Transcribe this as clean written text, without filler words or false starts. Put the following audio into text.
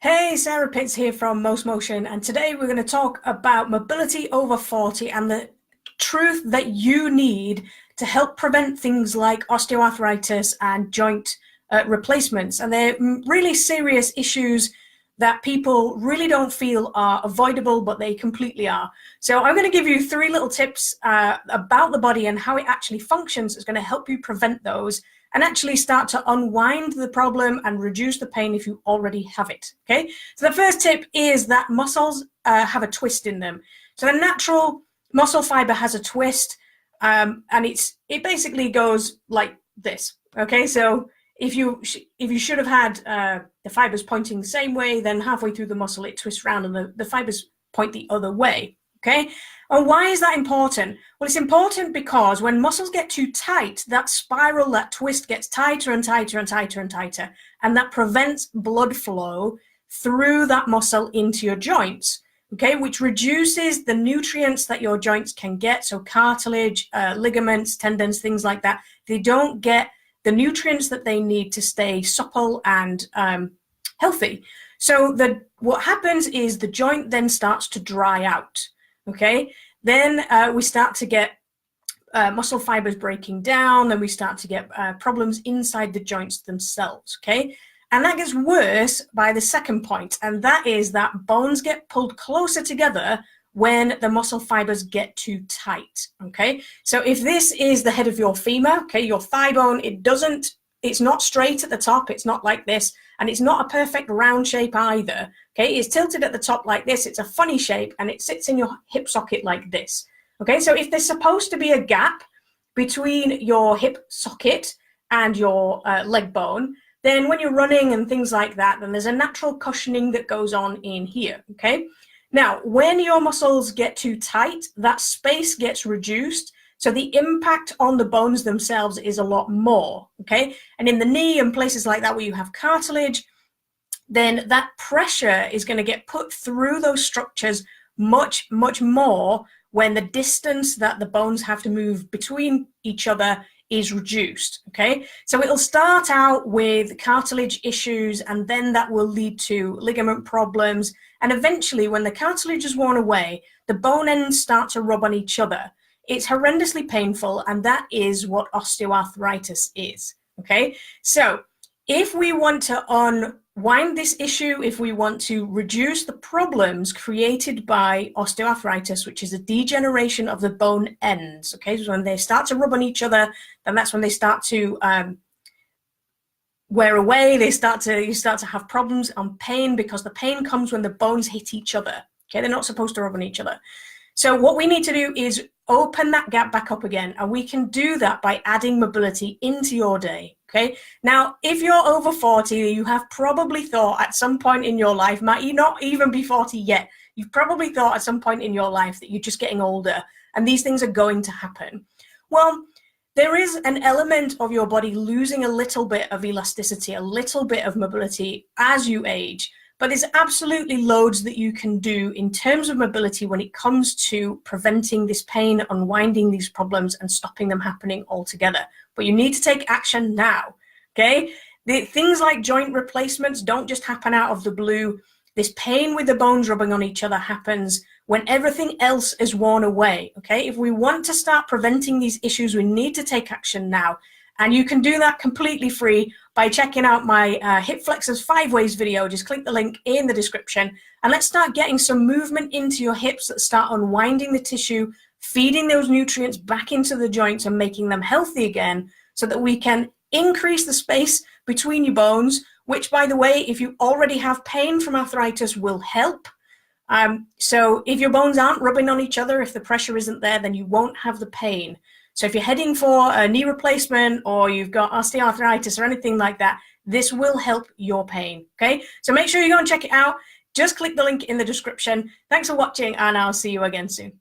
Hey, Sarah Pitts here from mostmotion, and today we're going to talk about mobility over 40 and the truth that you need to help prevent things like osteoarthritis and joint replacements. And they're really serious issues that people really don't feel are avoidable, but they completely are. So I'm going to give you 3 little tips about the body and how it actually functions. It's going to help you prevent those and actually start to unwind the problem and reduce the pain if you already have it, okay? So the first tip is that muscles have a twist in them. So the natural muscle fiber has a twist, and it basically goes like this, okay? So if you should have had the fibers pointing the same way, then halfway through the muscle it twists around and the fibers point the other way, okay? And why is that important? Well, it's important because when muscles get too tight, that spiral, that twist gets tighter and tighter and tighter and tighter, and that prevents blood flow through that muscle into your joints, okay, which reduces the nutrients that your joints can get. So cartilage, ligaments, tendons, things like that, they don't get the nutrients that they need to stay supple and healthy. So what happens is the joint then starts to dry out. Okay, then we start to get muscle fibers breaking down, and we start to get problems inside the joints themselves. Okay, and that gets worse by the second point, and that is that bones get pulled closer together when the muscle fibers get too tight. Okay, so if this is the head of your femur, okay, your thigh bone, it's not straight at the top, it's not like this, and it's not a perfect round shape either. Okay, it's tilted at the top like this, it's a funny shape, and it sits in your hip socket like this. Okay, so if there's supposed to be a gap between your hip socket and your leg bone, then when you're running and things like that, then there's a natural cushioning that goes on in here. Okay, now when your muscles get too tight, that space gets reduced, so the impact on the bones themselves is a lot more. Okay, and in the knee and places like that where you have cartilage, then that pressure is going to get put through those structures much, much more when the distance that the bones have to move between each other is reduced, okay? So it'll start out with cartilage issues, and then that will lead to ligament problems, and eventually when the cartilage is worn away, the bone ends start to rub on each other. It's horrendously painful, and that is what osteoarthritis is, okay? So if we want to unwind this issue, if we want to reduce the problems created by osteoarthritis, which is a degeneration of the bone ends, okay, so when they start to rub on each other, then that's when they start to wear away. You start to have problems on pain, because the pain comes when the bones hit each other. Okay, they're not supposed to rub on each other. So what we need to do is open that gap back up again, and we can do that by adding mobility into your day. Okay, now if you're over 40, you have probably thought at some point in your life, might you not even be 40 yet, you've probably thought at some point in your life that you're just getting older and these things are going to happen. Well, there is an element of your body losing a little bit of elasticity, a little bit of mobility as you age, but there's absolutely loads that you can do in terms of mobility when it comes to preventing this pain, unwinding these problems, and stopping them happening altogether. But you need to take action now, okay? Things like joint replacements don't just happen out of the blue. This pain with the bones rubbing on each other happens when everything else is worn away, okay? If we want to start preventing these issues, we need to take action now. And you can do that completely free by checking out my Hip Flexors 5 Ways video. Just click the link in the description, and let's start getting some movement into your hips that start unwinding the tissue, feeding those nutrients back into the joints and making them healthy again, so that we can increase the space between your bones, which, by the way, if you already have pain from arthritis, will help. So if your bones aren't rubbing on each other, if the pressure isn't there, then you won't have the pain. So if you're heading for a knee replacement, or you've got osteoarthritis or anything like that, this will help your pain, okay? So make sure you go and check it out. Just click the link in the description. Thanks for watching, and I'll see you again soon.